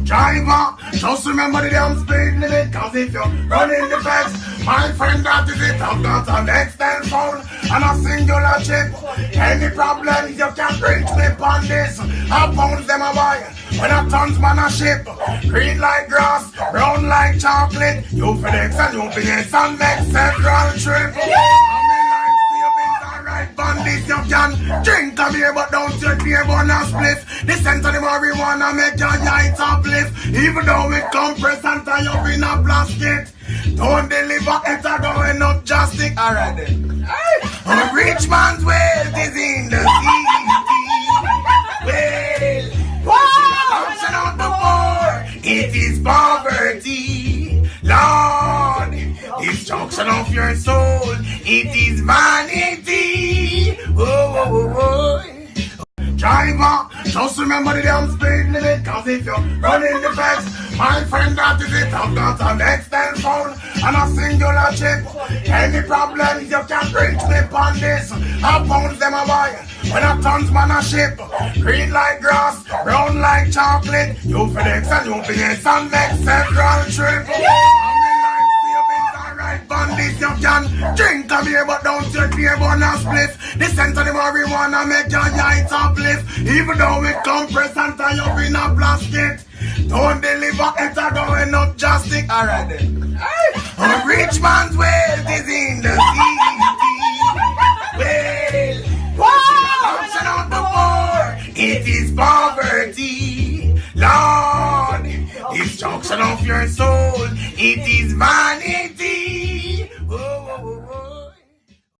Driver, just remember the damn speed limit, cause if you're running the fence, my friend, that is it. I've got an extend phone and a singular chip. Any problem you can reach me on this. I pounds them a buy when a tons man a ship. Green like grass, brown like chocolate. You FedEx and UPS and make several trips. Bandits, you can drink a beer, but don't take beer on a spliff. The scent of the marijuana make your night uplift. Even though we compress and tie up in a plastic, don't deliver it a going up just stick. Alright then. A rich man's wealth is in the city. Well, option out the poor, it is poverty. Lord, destruction of your soul, it is vanity. Oh. Driver, just remember the damn speed limit, cause if you're running the fence, my friend, that is it. I've got an extend phone and a singular chip. Any problem you can reach me on this. I pounds them a buy when a tons man a ship. Green like grass, brown like chocolate. You FedEx and UPS and make several trips. Bandits, you can drink a beer, but don't take beer on a spliff. The scent of the marijuana make your night uplift. Even though we compress and tie up in a plastic, don't deliver it a going up just stick. Alright then. A rich man's wealth is in the city. Well, option out the poor, it is poverty. Lord, destruction of your soul, it is vanity.